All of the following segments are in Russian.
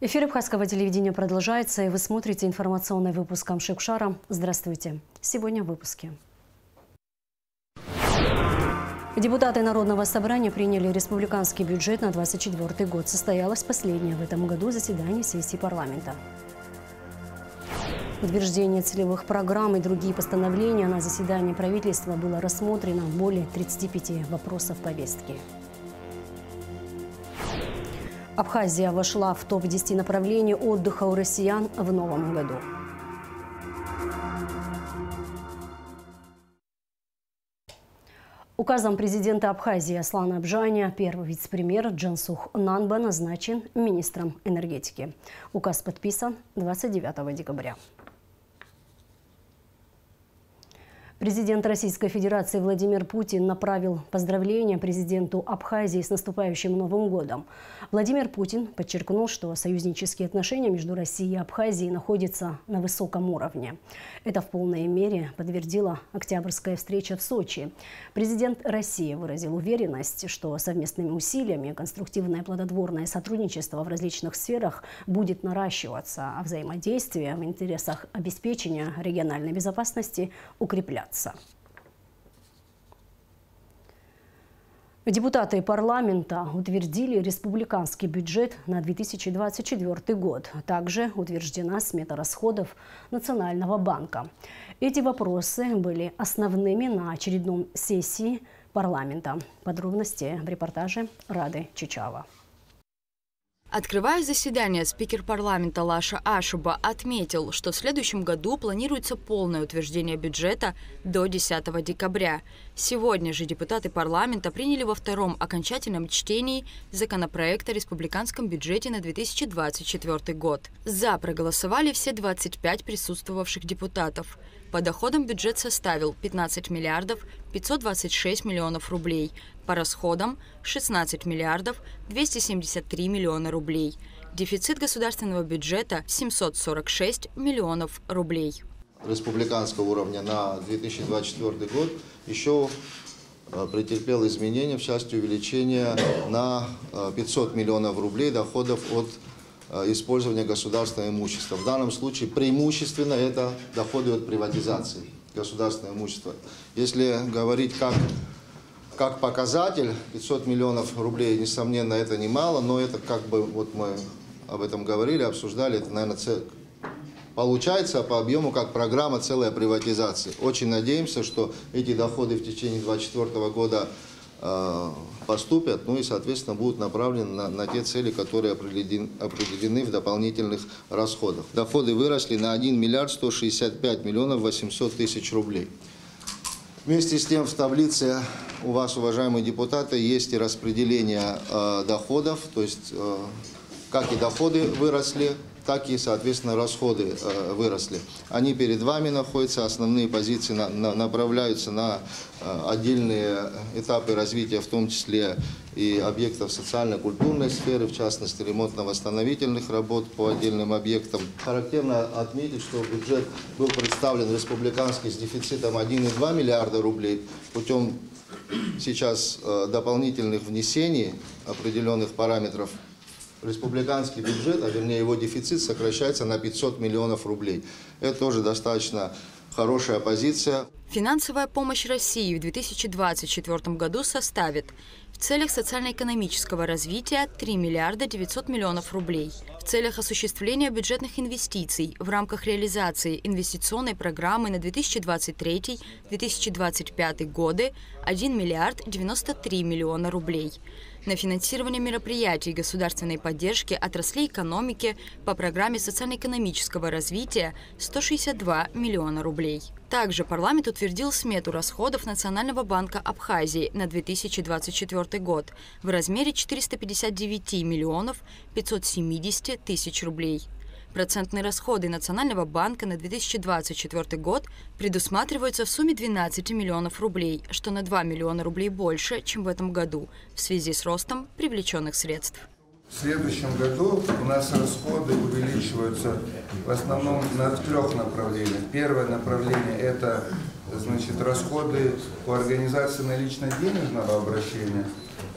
Эфир Абхазского телевидения продолжается, и вы смотрите информационный выпуск Амшикшара. Здравствуйте. Сегодня в выпуске. Депутаты Народного собрания приняли республиканский бюджет на 2024 год. Состоялось последнее в этом году заседание сессии парламента. Утверждение целевых программ и другие постановления на заседании правительства было рассмотрено более 35 вопросов повестки. Абхазия вошла в топ-10 направлений отдыха у россиян в новом году. Указом президента Абхазии Аслана Абжаня первый вице-премьер Джансух Нанба назначен министром энергетики. Указ подписан 29 декабря. Президент Российской Федерации Владимир Путин направил поздравления президенту Абхазии с наступающим Новым годом. Владимир Путин подчеркнул, что союзнические отношения между Россией и Абхазией находятся на высоком уровне. Это в полной мере подтвердила Октябрьская встреча в Сочи. Президент России выразил уверенность, что совместными усилиями конструктивное плодотворное сотрудничество в различных сферах будет наращиваться, а взаимодействие в интересах обеспечения региональной безопасности укрепляться. Депутаты парламента утвердили республиканский бюджет на 2024 год. Также утверждена смета расходов Национального банка. Эти вопросы были основными на очередном сессии парламента. Подробности в репортаже Рады Чичава. Открывая заседание, спикер парламента Лаша Ашуба отметил, что в следующем году планируется полное утверждение бюджета до 10 декабря. Сегодня же депутаты парламента приняли во втором окончательном чтении законопроект о республиканском бюджете на 2024 год. За проголосовали все 25 присутствовавших депутатов. По доходам бюджет составил 15 миллиардов 526 миллионов рублей. По расходам – 16 миллиардов 273 миллиона рублей. Дефицит государственного бюджета – 746 миллионов рублей. Республиканского уровня на 2024 год еще претерпел изменения в части увеличения на 500 миллионов рублей доходов от использования государственного имущества. В данном случае преимущественно это доходы от приватизации государственного имущества. Если говорить как показатель, 500 миллионов рублей, несомненно, это немало, но это как бы, вот мы об этом говорили, обсуждали, это, наверное, получается по объему как программа целая приватизации. Очень надеемся, что эти доходы в течение 2024 года поступят, ну и, соответственно, будут направлены на те цели, которые определены в дополнительных расходах. Доходы выросли на 1 миллиард 165 миллионов 800 тысяч рублей. Вместе с тем в таблице у вас, уважаемые депутаты, есть и распределение доходов, то есть как и доходы выросли, так и, соответственно, расходы выросли. Они перед вами находятся, основные позиции направляются на отдельные этапы развития, в том числе и объектов социально-культурной сферы, в частности, ремонтно-восстановительных работ по отдельным объектам. Характерно отметить, что бюджет был представлен республиканский с дефицитом 1,2 миллиарда рублей путем сейчас дополнительных внесений определенных параметров. Республиканский бюджет, а вернее его дефицит, сокращается на 500 миллионов рублей. Это тоже достаточно хорошая позиция. Финансовая помощь России в 2024 году составит в целях социально-экономического развития 3 миллиарда 900 миллионов рублей. В целях осуществления бюджетных инвестиций в рамках реализации инвестиционной программы на 2023-2025 годы 1 миллиард 93 миллиона рублей. На финансирование мероприятий государственной поддержки отраслей экономики по программе социально-экономического развития 162 миллиона рублей. Также парламент утвердил смету расходов Национального банка Абхазии на 2024 год в размере 459 миллионов 570 тысяч рублей. Процентные расходы Национального банка на 2024 год предусматриваются в сумме 12 миллионов рублей, что на 2 миллиона рублей больше, чем в этом году, в связи с ростом привлеченных средств. В следующем году у нас расходы увеличиваются в основном на 3 направлениях. Первое направление – это расходы по организации налично-денежного обращения.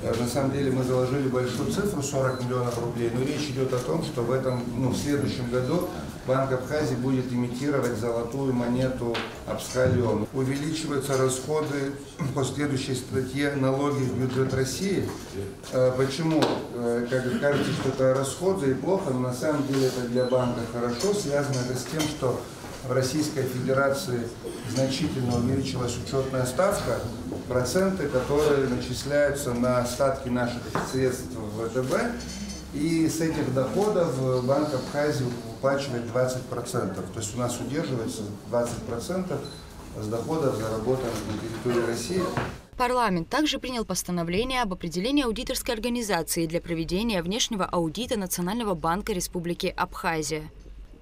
На самом деле мы заложили большую цифру, 40 миллионов рублей, но речь идет о том, что в следующем году Банк Абхазии будет имитировать золотую монету Абскалион. Увеличиваются расходы по следующей статье налоги в бюджет России. Почему? Как кажется, что это расходы и плохо, но на самом деле это для банка хорошо. Связано это с тем, что в Российской Федерации значительно увеличилась учетная ставка, проценты, которые начисляются на остатки наших средств в ВТБ, и с этих доходов Банк Абхазии выплачивает 20%. То есть у нас удерживается 20% с доходов, заработанных на территории России. Парламент также принял постановление об определении аудиторской организации для проведения внешнего аудита Национального банка Республики Абхазия.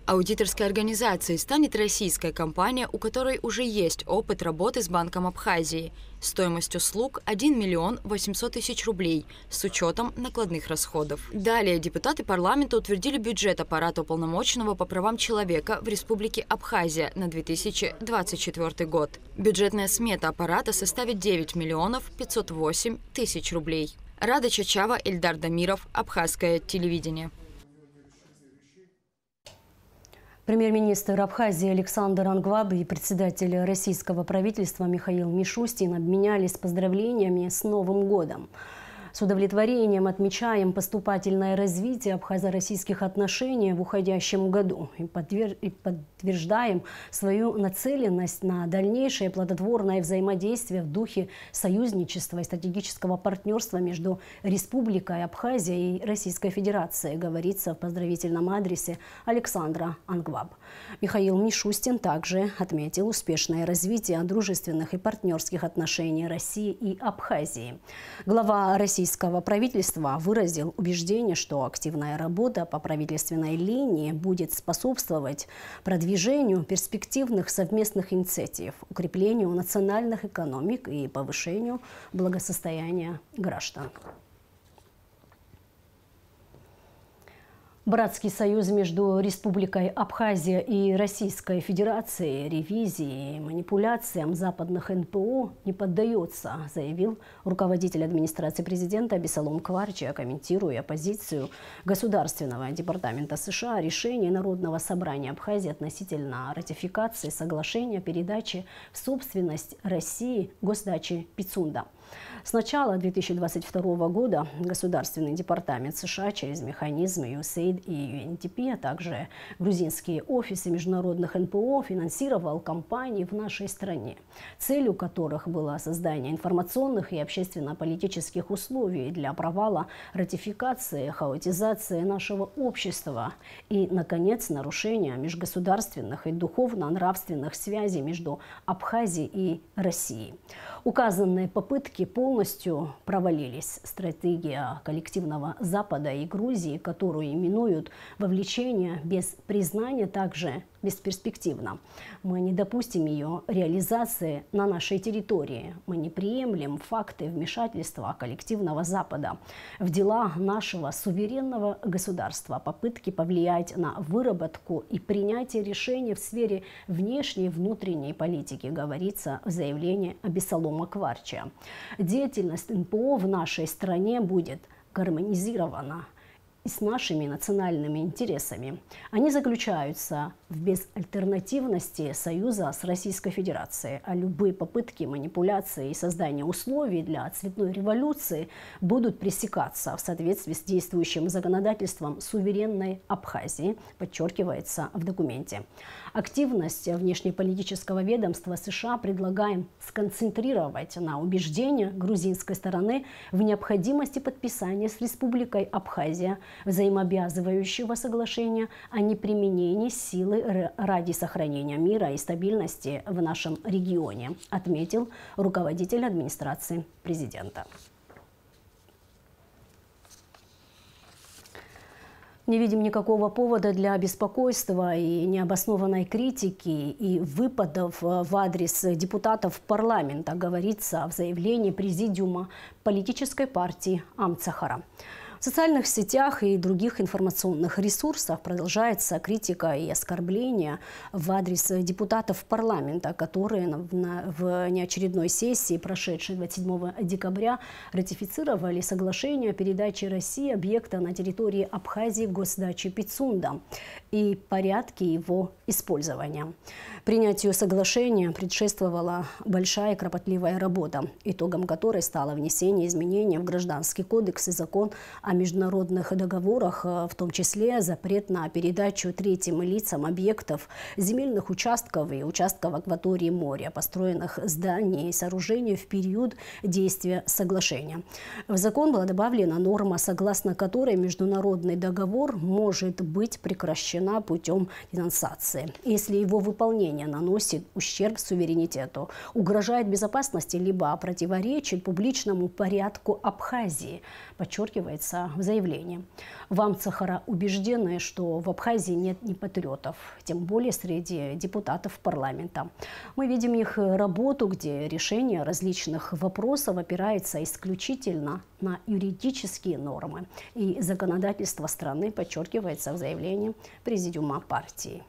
Аудиторской организацией станет российская компания, у которой уже есть опыт работы с Банком Абхазии. Стоимость услуг – 1 миллион 800 тысяч рублей с учетом накладных расходов. Далее депутаты парламента утвердили бюджет аппарата уполномоченного по правам человека в Республике Абхазия на 2024 год. Бюджетная смета аппарата составит 9 миллионов 508 тысяч рублей. Рада Чачава, Эльдар Дамиров, Абхазское телевидение. Премьер-министр Абхазии Александр Ангваб и председатель российского правительства Михаил Мишустин обменялись поздравлениями с Новым годом. С удовлетворением отмечаем поступательное развитие абхазо-российских отношений в уходящем году и подтверждаем свою нацеленность на дальнейшее плодотворное взаимодействие в духе союзничества и стратегического партнерства между Республикой Абхазия и Российской Федерацией, говорится в поздравительном адресе Александра Ангваб. Михаил Мишустин также отметил успешное развитие дружественных и партнерских отношений России и Абхазии. Глава российского правительства выразил убеждение, что активная работа по правительственной линии будет способствовать продвижению перспективных совместных инициатив, укреплению национальных экономик и повышению благосостояния граждан. Братский союз между Республикой Абхазия и Российской Федерацией ревизии и манипуляциям западных НПО не поддается, заявил руководитель администрации президента Абессалом Кварча, комментируя позицию Государственного департамента США о решении Народного собрания Абхазии относительно ратификации соглашения о передаче в собственность России госдачи Пицунда. С начала 2022 года Государственный департамент США через механизмы USAID и UNDP, а также грузинские офисы международных НПО финансировал кампании в нашей стране, целью которых было создание информационных и общественно-политических условий для провала ратификации, хаотизации нашего общества и, наконец, нарушения межгосударственных и духовно-нравственных связей между Абхазией и Россией. Указанные попытки полностью провалились. Стратегия коллективного Запада и Грузии, которую именуют вовлечение без признания, также бесперспективна. Мы не допустим ее реализации на нашей территории. Мы не приемлем факты вмешательства коллективного Запада в дела нашего суверенного государства, попытки повлиять на выработку и принятие решений в сфере внешней и внутренней политики, говорится в заявлении Абессалома Кварча. Деятельность НПО в нашей стране будет гармонизирована и с нашими национальными интересами. Они заключаются в безальтернативности союза с Российской Федерацией, а любые попытки манипуляции и создания условий для цветной революции будут пресекаться в соответствии с действующим законодательством суверенной Абхазии, подчеркивается в документе. Активность внешнеполитического ведомства США предлагаем сконцентрировать на убеждении грузинской стороны в необходимости подписания с Республикой Абхазия взаимообязывающего соглашения о неприменении силы ради сохранения мира и стабильности в нашем регионе, отметил руководитель администрации президента. Не видим никакого повода для беспокойства и необоснованной критики и выпадов в адрес депутатов парламента, говорится в заявлении президиума политической партии Амцахара. В социальных сетях и других информационных ресурсах продолжается критика и оскорбления в адрес депутатов парламента, которые в неочередной сессии, прошедшей 27 декабря, ратифицировали соглашение о передаче России объекта на территории Абхазии госдачи Пицунда и порядке его использования. Принятию соглашения предшествовала большая и кропотливая работа, итогом которой стало внесение изменений в Гражданский кодекс и закон о международных договорах, в том числе запрет на передачу третьим лицам объектов, земельных участков и участков акватории моря, построенных зданий и сооружений в период действия соглашения. В закон была добавлена норма, согласно которой международный договор может быть прекращена путем денонсации, если его выполнение наносит ущерб суверенитету, угрожает безопасности либо противоречит публичному порядку Абхазии, подчеркивается в заявлении. В Амцахара убеждены, что в Абхазии нет ни патриотов, тем более среди депутатов парламента. Мы видим их работу, где решение различных вопросов опирается исключительно на юридические нормы и законодательство страны, подчеркивается в заявлении Президиума партии.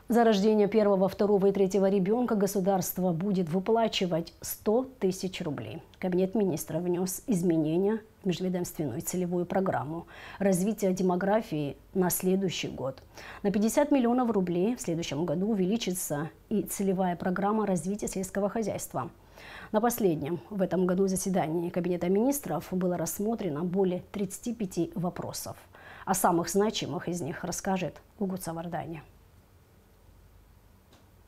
За рождение первого, второго и третьего ребенка государство будет выплачивать 100 тысяч рублей. Кабинет министров внес изменения в межведомственную целевую программу развития демографии на следующий год. На 50 миллионов рублей в следующем году увеличится и целевая программа развития сельского хозяйства. На последнем в этом году заседании Кабинета министров было рассмотрено более 35 вопросов. О самых значимых из них расскажет Гугут Савардани.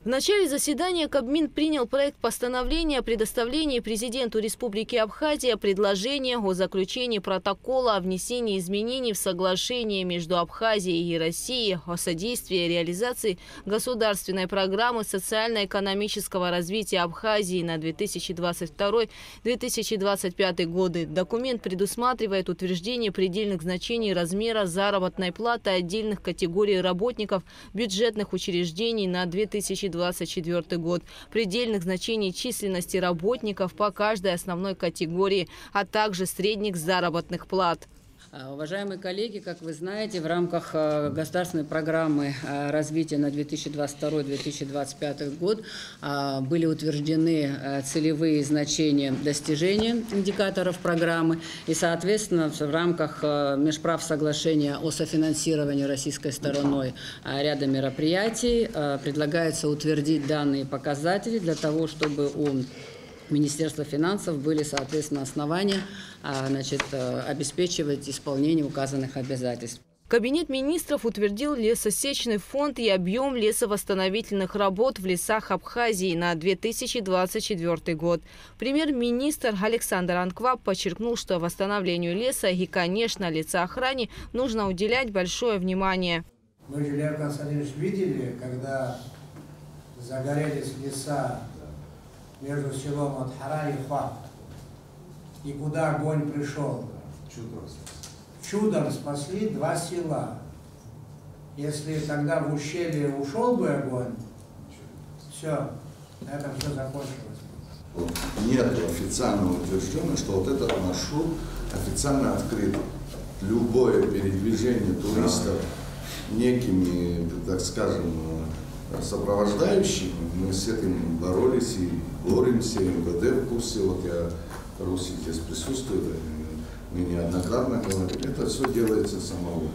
В начале заседания Кабмин принял проект постановления о предоставлении президенту Республики Абхазия предложения о заключении протокола о внесении изменений в соглашение между Абхазией и Россией о содействии реализации государственной программы социально-экономического развития Абхазии на 2022-2025 годы. Документ предусматривает утверждение предельных значений размера заработной платы отдельных категорий работников бюджетных учреждений на 2024 год, предельных значений численности работников по каждой основной категории, а также средних заработных плат. Уважаемые коллеги, как вы знаете, в рамках государственной программы развития на 2022-2025 год были утверждены целевые значения достижения индикаторов программы. И, соответственно, в рамках межправ соглашения о софинансировании российской стороной ряда мероприятий предлагается утвердить данные показатели для того, чтобы у Министерства финансов были, соответственно, основания обеспечивать исполнение указанных обязательств. Кабинет министров утвердил лесосечный фонд и объем лесовосстановительных работ в лесах Абхазии на 2024 год. Премьер-министр Александр Анкваб подчеркнул, что восстановлению леса и, конечно, лесоохране нужно уделять большое внимание. Мы же, Лев Константинович, видели, когда загорелись леса между селом Адхара и Хват, и куда огонь пришел. Чудом спасли 2 села. Если тогда в ущелье ушел бы огонь, все, на этом все закончилось. Нет официально утверждено, что вот этот маршрут официально открыт. Любое передвижение туристов некими, так скажем, сопровождающими, мы с этим боролись и боремся, МВД в курсе, вот я, Руси здесь присутствует, мы неоднократно говорили, это все делается самого.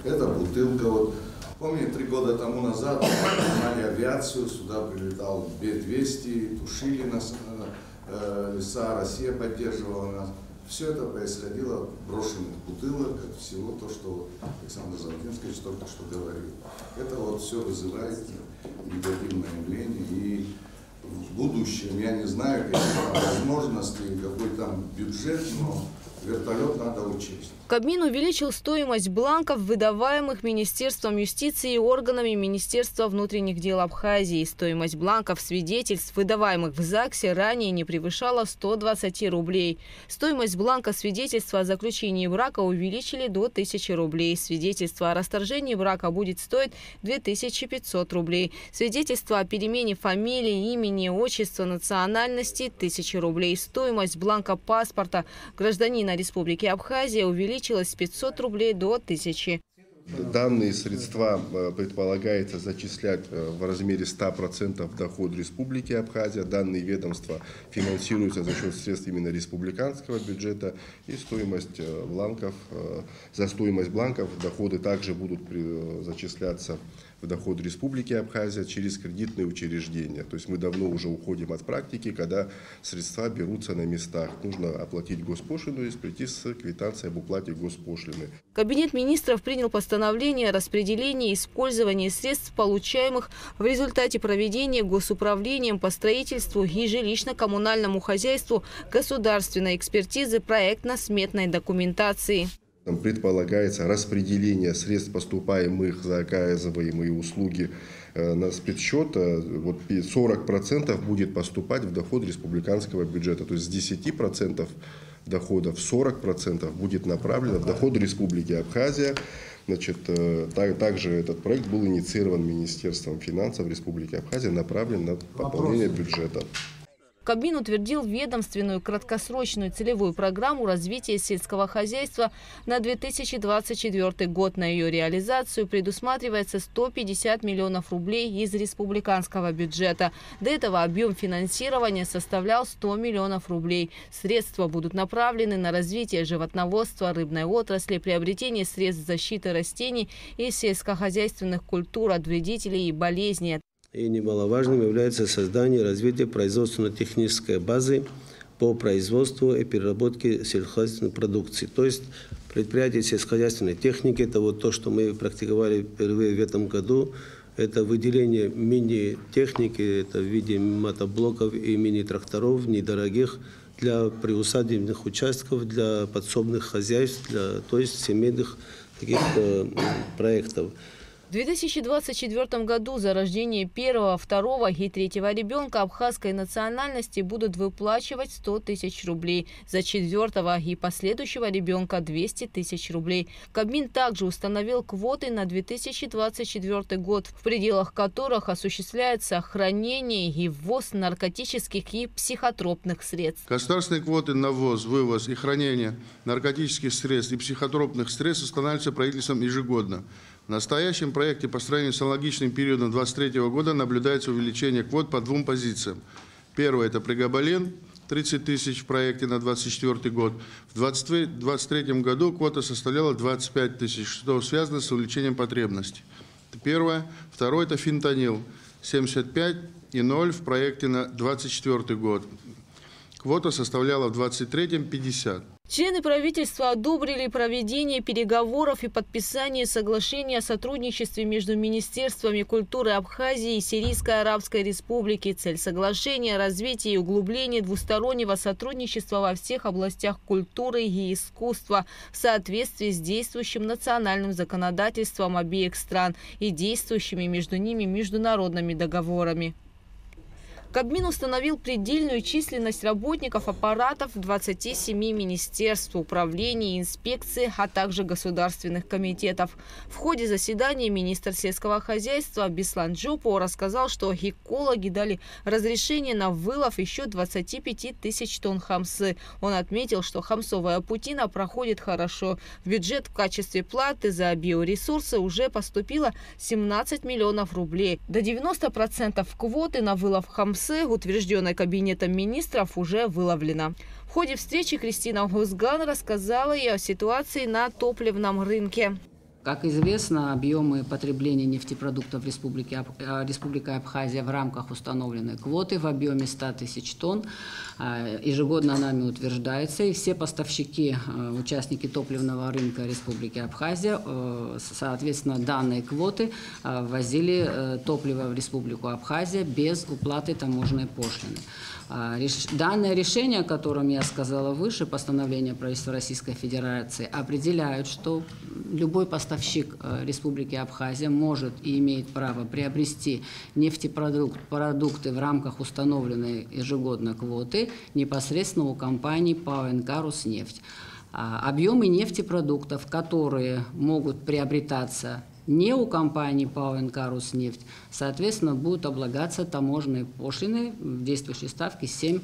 Это бутылка, вот, помните, 3 года тому назад снимали авиацию, сюда прилетал Б-200, тушили нас, леса, Россия поддерживала нас. Все это происходило от брошенных бутылок, от всего то, что Александр Золотинский только что говорил. Это вот все вызывает негативное явление. И в будущем, я не знаю, какие там возможности, какой там бюджет, но Вертолет надо учесть. Кабмин увеличил стоимость бланков, выдаваемых Министерством юстиции и органами Министерства внутренних дел Абхазии. Стоимость бланков свидетельств, выдаваемых в ЗАГСе, ранее не превышала 120 рублей. Стоимость бланка свидетельства о заключении брака увеличили до 1000 рублей. Свидетельство о расторжении брака будет стоить 2500 рублей. Свидетельство о перемене фамилии, имени, отчества, национальности – 1000 рублей. Стоимость бланка паспорта гражданина Республики Абхазия увеличилась с 500 рублей до 1000. Данные средства предполагается зачислять в размере 100% в доход Республики Абхазия. Данные ведомства финансируются за счет средств именно республиканского бюджета. И стоимость бланков, за стоимость бланков доходы также будут зачисляться в доход Республики Абхазия через кредитные учреждения. То есть мы давно уже уходим от практики, когда средства берутся на местах. Нужно оплатить госпошлину и прийти с квитанцией об уплате госпошлины. Кабинет министров принял постановление о распределении и использовании средств, получаемых в результате проведения Госуправлением по строительству и жилищно-коммунальному хозяйству государственной экспертизы проектно-сметной документации. Предполагается распределение средств, поступаемых за оказываемые услуги на спецсчет. Вот 40% будет поступать в доход республиканского бюджета. То есть с 10% доходов 40% будет направлено в доход Республики Абхазия. Значит, также этот проект был инициирован Министерством финансов Республики Абхазия, направлен на пополнение бюджета. Кабмин утвердил ведомственную краткосрочную целевую программу развития сельского хозяйства на 2024 год. На ее реализацию предусматривается 150 миллионов рублей из республиканского бюджета. До этого объем финансирования составлял 100 миллионов рублей. Средства будут направлены на развитие животноводства, рыбной отрасли, приобретение средств защиты растений и сельскохозяйственных культур от вредителей и болезней. И немаловажным является создание и развитие производственно-технической базы по производству и переработке сельскохозяйственной продукции. То есть предприятия сельскохозяйственной техники – это вот то, что мы практиковали впервые в этом году. Это выделение мини-техники, это в виде мотоблоков и мини-тракторов недорогих для приусадебных участков, для подсобных хозяйств, то есть семейных таких проектов. В 2024 году за рождение первого, второго и третьего ребенка абхазской национальности будут выплачивать 100 тысяч рублей. За четвертого и последующего ребенка 200 тысяч рублей. Кабмин также установил квоты на 2024 год, в пределах которых осуществляется хранение и ввоз наркотических и психотропных средств. Государственные квоты на ввоз, вывоз и хранение наркотических средств и психотропных средств устанавливаются правительством ежегодно. В настоящем проекте по сравнению с аналогичным периодом 2023 года наблюдается увеличение квот по двум позициям. Первое – это прегабалин, 30 тысяч в проекте на 2024 год. В 2023 году квота составляла 25 тысяч, что связано с увеличением потребностей. Это первое. Второе – это фентанил, 75,0 в проекте на 2024 год. Квота составляла в 2023 50. Члены правительства одобрили проведение переговоров и подписание соглашения о сотрудничестве между Министерствами культуры Абхазии и Сирийской Арабской Республики. Цель соглашения – развитие и углубление двустороннего сотрудничества во всех областях культуры и искусства в соответствии с действующим национальным законодательством обеих стран и действующими между ними международными договорами. Кабмин установил предельную численность работников аппаратов 27 министерств, управлений, инспекций, а также государственных комитетов. В ходе заседания министр сельского хозяйства Беслан Джопо рассказал, что экологи дали разрешение на вылов еще 25 тысяч тонн хамсы. Он отметил, что хамсовая путина проходит хорошо. В бюджет в качестве платы за биоресурсы уже поступило 17 миллионов рублей. До 90% квоты на вылов хамсы, утвержденной Кабинетом министров, уже выловлено. В ходе встречи Кристина Гузган рассказала и о ситуации на топливном рынке. Как известно, объемы потребления нефтепродуктов Республикой Абхазия в рамках установленной квоты в объеме 100 тысяч тонн ежегодно нами утверждается, и все поставщики, участники топливного рынка Республики Абхазия, соответственно, данной квоты ввозили топливо в Республику Абхазия без уплаты таможенной пошлины. Данное решение, о котором я сказала выше, постановление правительства Российской Федерации, определяют, что любой поставщик Республики Абхазия может и имеет право приобрести нефтепродукты в рамках установленной ежегодно квоты непосредственно у компании ПАО НК «Роснефть». Объемы нефтепродуктов, которые могут приобретаться не у компании ПАО НК «Роснефть», соответственно, будут облагаться таможенной пошлиной в действующей ставке $7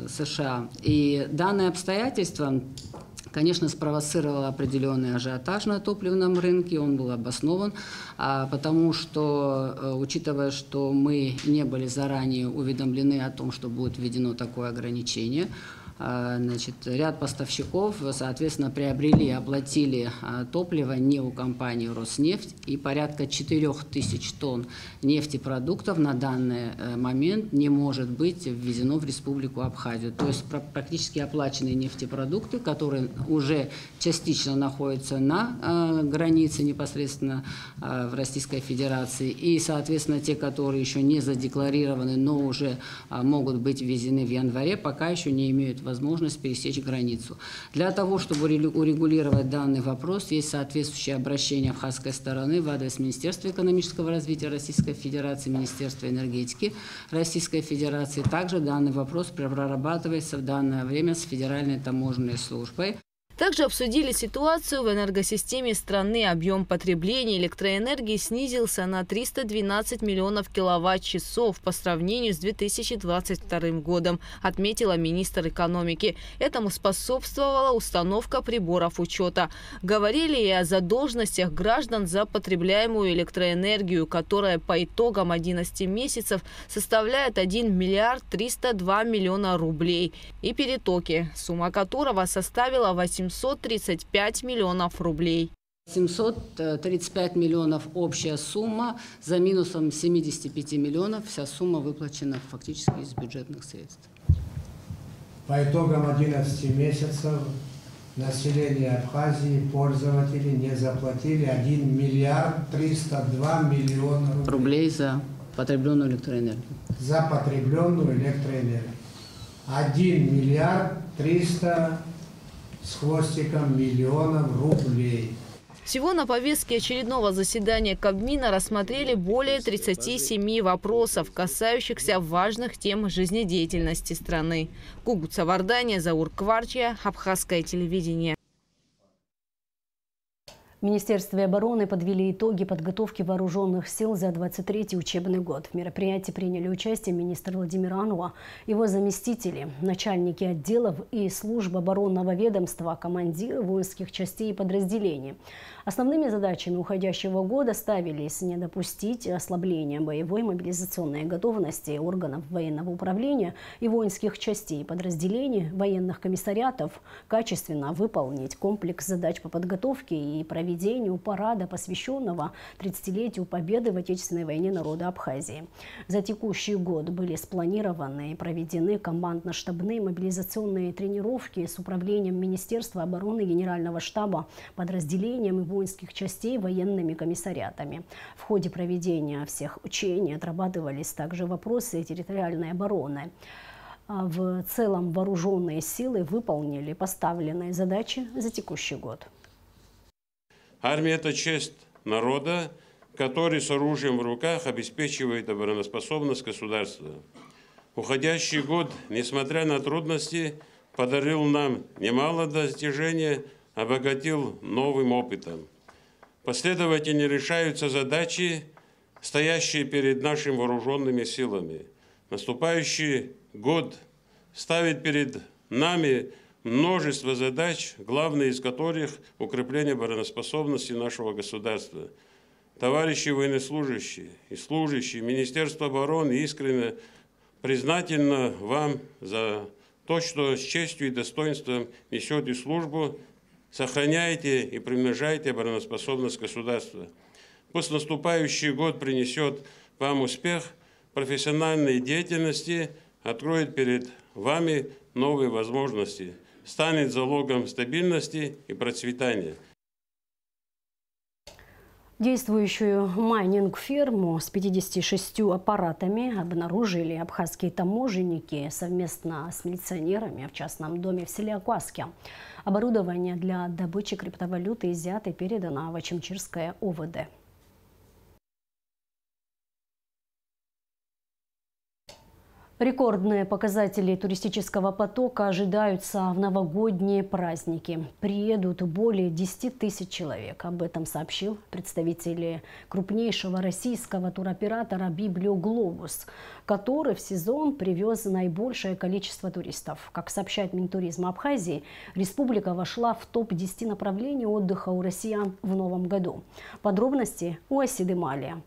США. И данное обстоятельство, конечно, спровоцировало определенный ажиотаж на топливном рынке, он был обоснован, потому что, учитывая, что мы не были заранее уведомлены о том, что будет введено такое ограничение, значит, ряд поставщиков, соответственно, приобрели и оплатили топливо не у компании «Роснефть», и порядка 4000 тонн нефтепродуктов на данный момент не может быть ввезено в Республику Абхазию. То есть практически оплаченные нефтепродукты, которые уже частично находятся на границе непосредственно в Российской Федерации, и, соответственно, те, которые еще не задекларированы, но уже могут быть ввезены в январе, пока еще не имеют возможность пересечь границу. Для того, чтобы урегулировать данный вопрос, есть соответствующее обращение абхазской стороны в адрес Министерства экономического развития Российской Федерации, Министерства энергетики Российской Федерации. Также данный вопрос прорабатывается в данное время с Федеральной таможенной службой. Также обсудили ситуацию в энергосистеме страны. Объем потребления электроэнергии снизился на 312 миллионов киловатт-часов по сравнению с 2022 годом, отметила министр экономики. Этому способствовала установка приборов учета. Говорили и о задолженностях граждан за потребляемую электроэнергию, которая по итогам 11 месяцев составляет 1 миллиард 302 миллиона рублей. И перетоки, сумма которого составила 835 миллионов рублей. 735 миллионов общая сумма, за минусом 75 миллионов вся сумма выплачена фактически из бюджетных средств. По итогам 11 месяцев население Абхазии, пользователи не заплатили 1 миллиард 302 миллиона рублей за потребленную электроэнергию. За потребленную электроэнергию. 1 миллиард 300 с хвостиком миллионов рублей. Всего на повестке очередного заседания Кабмина рассмотрели более 37 вопросов, касающихся важных тем жизнедеятельности страны. Гугут Савардания, Заур Кварчия, Абхазское телевидение. В Министерстве обороны подвели итоги подготовки вооруженных сил за 23-й учебный год. В мероприятии приняли участие министр Владимир Ануа, его заместители, начальники отделов и служб оборонного ведомства, командиры воинских частей и подразделений. Основными задачами уходящего года ставились не допустить ослабления боевой мобилизационной готовности органов военного управления и воинских частей, подразделений, военных комиссариатов, качественно выполнить комплекс задач по подготовке и проведению парада, посвященного 30-летию победы в Отечественной войне народа Абхазии. За текущий год были спланированы и проведены командно-штабные мобилизационные тренировки с управлением Министерства обороны, Генерального штаба, подразделением и воинских частей, военными комиссариатами. В ходе проведения всех учений отрабатывались также вопросы территориальной обороны. В целом вооруженные силы выполнили поставленные задачи за текущий год. Армия – это часть народа, который с оружием в руках обеспечивает обороноспособность государства. Уходящий год, несмотря на трудности, подарил нам немало достижений, обогатил новым опытом. Последовательно решаются задачи, стоящие перед нашими вооруженными силами. Наступающий год ставит перед нами множество задач, главные из которых – укрепление обороноспособности нашего государства. Товарищи военнослужащие и служащие Министерства обороны искренне признательны вам за то, что с честью и достоинством несете службу Сохраняйте и примножайте обороноспособность государства. Пусть наступающий год принесет вам успех в профессиональной деятельности, откроет перед вами новые возможности, станет залогом стабильности и процветания. Действующую майнинг-ферму с 56 аппаратами обнаружили абхазские таможенники совместно с милиционерами в частном доме в селе Акваске. Оборудование для добычи криптовалюты изъято и передано в Ачимчирское ОВД. Рекордные показатели туристического потока ожидаются в новогодние праздники. Приедут более 10 тысяч человек. Об этом сообщил представитель крупнейшего российского туроператора «Библиоглобус», который в сезон привез наибольшее количество туристов. Как сообщает Минтуризма Абхазии, республика вошла в топ-10 направлений отдыха у россиян в новом году. Подробности у Асиды Малия.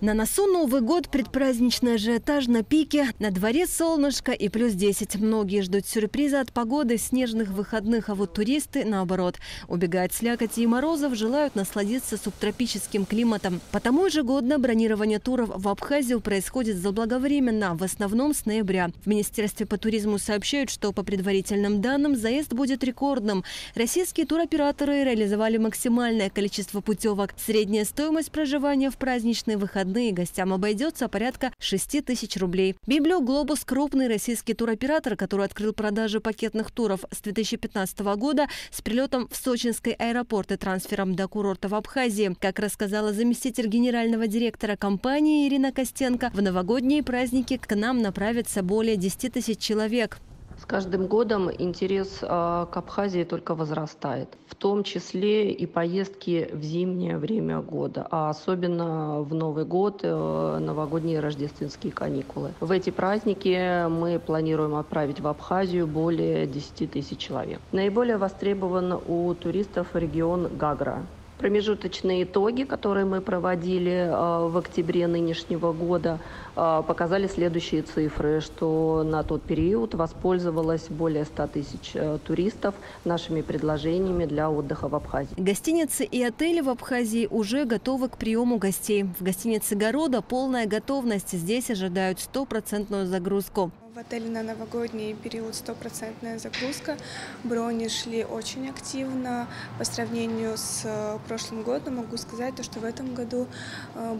На носу Новый год, предпраздничный ажиотаж на пике, на дворе солнышко и плюс 10. Многие ждут сюрприза от погоды, снежных выходных, а вот туристы, наоборот, убегают слякоти и морозов, желают насладиться субтропическим климатом. Потому ежегодно бронирование туров в Абхазию происходит заблаговременно, в основном с ноября. В Министерстве по туризму сообщают, что по предварительным данным заезд будет рекордным. Российские туроператоры реализовали максимальное количество путевок. Средняя стоимость проживания в праздничные выходные гостям обойдется порядка 6 тысяч рублей. Библиоглобус – крупный российский туроператор, который открыл продажи пакетных туров с 2015 года с прилетом в сочинский аэропорт и трансфером до курорта в Абхазии. Как рассказала заместитель генерального директора компании Ирина Костенко, в новогодние праздники к нам направится более 10 тысяч человек. С каждым годом интерес к Абхазии только возрастает, в том числе и поездки в зимнее время года, а особенно в Новый год, новогодние рождественские каникулы. В эти праздники мы планируем отправить в Абхазию более 10 тысяч человек. Наиболее востребован у туристов регион Гагра. Промежуточные итоги, которые мы проводили в октябре нынешнего года, показали следующие цифры, что на тот период воспользовалось более 100 тысяч туристов нашими предложениями для отдыха в Абхазии. Гостиницы и отели в Абхазии уже готовы к приему гостей. В гостинице «Города» полная готовность. Здесь ожидают 100% загрузку. В отеле на новогодний период 100% загрузка. Брони шли очень активно. По сравнению с прошлым годом могу сказать, что в этом году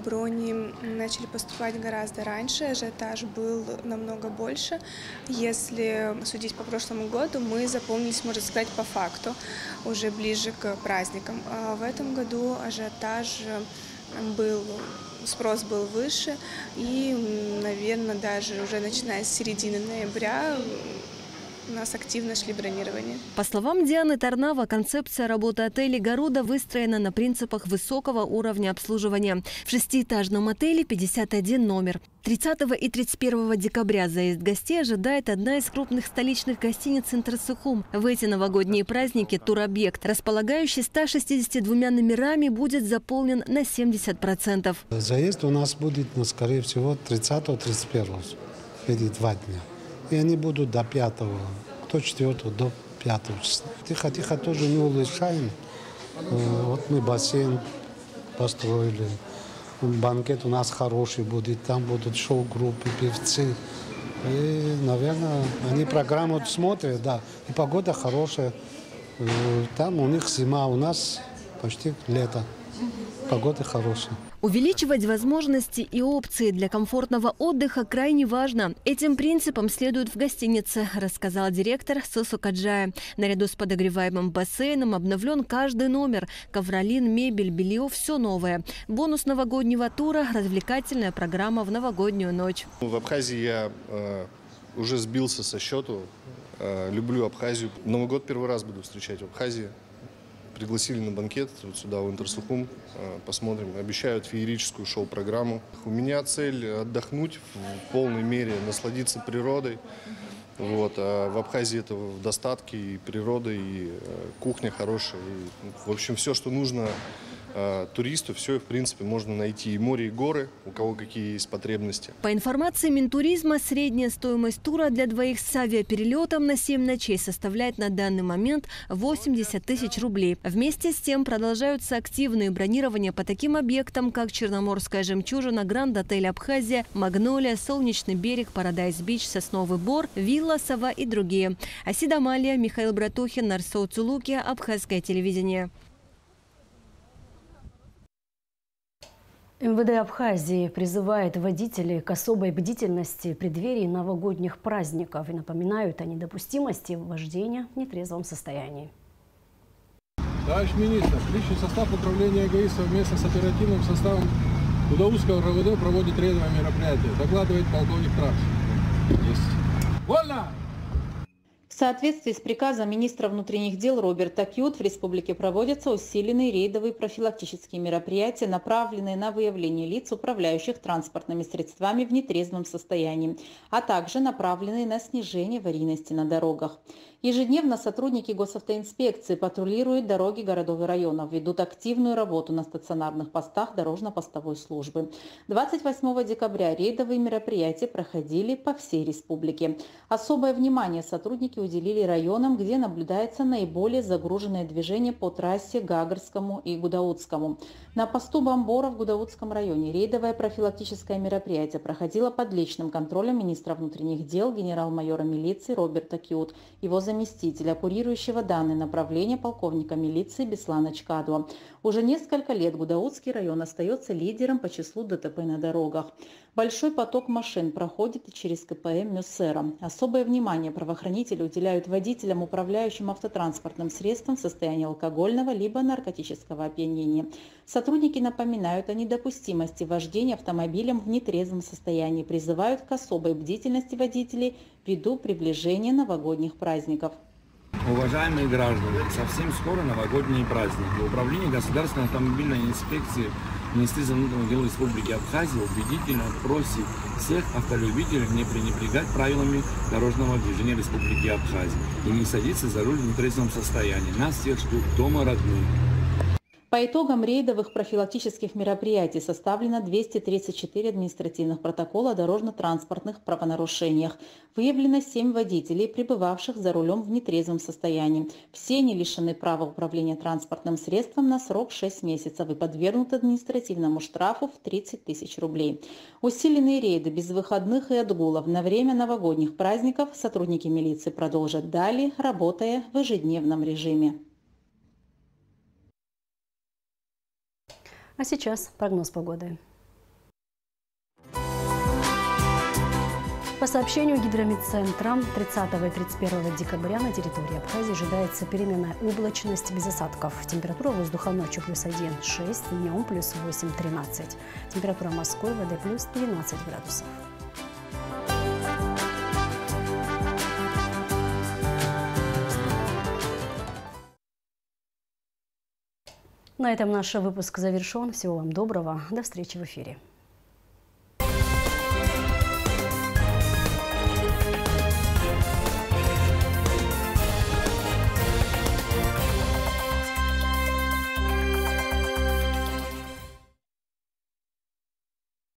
брони начали поступать гораздо раньше. Ажиотаж был намного больше. Если судить по прошлому году, мы заполнились, можно сказать, по факту, уже ближе к праздникам. А в этом году ажиотаж был, спрос был выше, и, наверное, даже уже начиная с середины ноября у нас активно шли бронирования. По словам Дианы Тарнава, концепция работы отелей «Города» выстроена на принципах высокого уровня обслуживания. В 6-этажном отеле 51 номер. 30 и 31 декабря заезд гостей ожидает одна из крупных столичных гостиниц «Интерсухум». В эти новогодние праздники туробъект, располагающий 162 номерами, будет заполнен на 70%. Заезд у нас будет, скорее всего, 30-31, эти 2 дня. И они будут до 5-го, кто 4-го, до 5-го числа. Тихо-тихо тоже не улучшаем. Вот мы бассейн построили. Банкет у нас хороший будет, там будут шоу-группы, певцы. И, наверное, они программу смотрят, да. И погода хорошая. Там у них зима, у нас почти лето. Погода хорошая. Увеличивать возможности и опции для комфортного отдыха крайне важно. Этим принципом следует в гостинице, рассказал директор Сосу Каджая. Наряду с подогреваемым бассейном обновлен каждый номер. Ковролин, мебель, белье – все новое. Бонус новогоднего тура – развлекательная программа в новогоднюю ночь. В Абхазии я уже сбился со счету. Люблю Абхазию. Новый год первый раз буду встречать в Абхазии. Пригласили на банкет вот сюда, в Интерсухум. Посмотрим. Обещают феерическую шоу-программу. У меня цель отдохнуть в полной мере, насладиться природой. Вот. А в Абхазии это в достатке, и природа, и кухня хорошая. И, в общем, все, что нужно туристу все, в принципе, можно найти. И море, и горы, у кого какие есть потребности. По информации Минтуризма, средняя стоимость тура для двоих с авиаперелетом на 7 ночей составляет на данный момент 80 тысяч рублей. Вместе с тем продолжаются активные бронирования по таким объектам, как Черноморская жемчужина, Гранд-отель Абхазия, Магнолия, Солнечный берег, Парадайз-Бич, Сосновый Бор, Вилла Сова и другие. Асида Амалия, Михаил Братухин, Нарсоу Цулукия, Абхазское телевидение. МВД Абхазии призывает водителей к особой бдительности в преддверии новогодних праздников и напоминают о недопустимости вождения в нетрезвом состоянии. Товарищ министр, личный состав управления ГАИ совместно с оперативным составом Гудаутского РОВД проводит рейдовое мероприятие. Докладывает полковник Тракс. Есть. Вольно! В соответствии с приказом министра внутренних дел Роберта Кьют в республике проводятся усиленные рейдовые профилактические мероприятия, направленные на выявление лиц, управляющих транспортными средствами в нетрезвом состоянии, а также направленные на снижение аварийности на дорогах. Ежедневно сотрудники госавтоинспекции патрулируют дороги городов и районов, ведут активную работу на стационарных постах дорожно-постовой службы. 28 декабря рейдовые мероприятия проходили по всей республике. Особое внимание сотрудники уделили районам, где наблюдается наиболее загруженное движение по трассе Гагарскому и Гудаутскому. На посту Бамбора в Гудаутском районе рейдовое профилактическое мероприятие проходило под личным контролем министра внутренних дел генерал-майора милиции Роберта Кьют, его заместителя, курирующего данное направление полковника милиции Беслана Чкадова. Уже несколько лет Гудаутский район остается лидером по числу ДТП на дорогах. Большой поток машин проходит и через КПМ Мюссера. Особое внимание правоохранители уделяют водителям, управляющим автотранспортным средством в состоянии алкогольного либо наркотического опьянения. Сотрудники напоминают о недопустимости вождения автомобилем в нетрезвом состоянии, призывают к особой бдительности водителей ввиду приближения новогодних праздников. Уважаемые граждане, совсем скоро новогодние праздники. Управление Государственной автомобильной инспекции Министерства внутренних дел Республики Абхазия убедительно просит всех автолюбителей не пренебрегать правилами дорожного движения Республики Абхазия и не садиться за руль в нетрезвом состоянии. Нас всех ждут дома родные. По итогам рейдовых профилактических мероприятий составлено 234 административных протокола о дорожно-транспортных правонарушениях. Выявлено 7 водителей, пребывавших за рулем в нетрезвом состоянии. Все они лишены права управления транспортным средством на срок 6 месяцев и подвергнуты административному штрафу в 30 тысяч рублей. Усиленные рейды без выходных и отгулов на время новогодних праздников сотрудники милиции продолжат далее, работая в ежедневном режиме. А сейчас прогноз погоды. По сообщению Гидрометцентра, 30 и 31 декабря на территории Абхазии ожидается переменная облачность без осадков. Температура воздуха ночью +1,6, днем +8,13. Температура Москвы, воды +12 градусов. На этом наш выпуск завершен. Всего вам доброго. До встречи в эфире.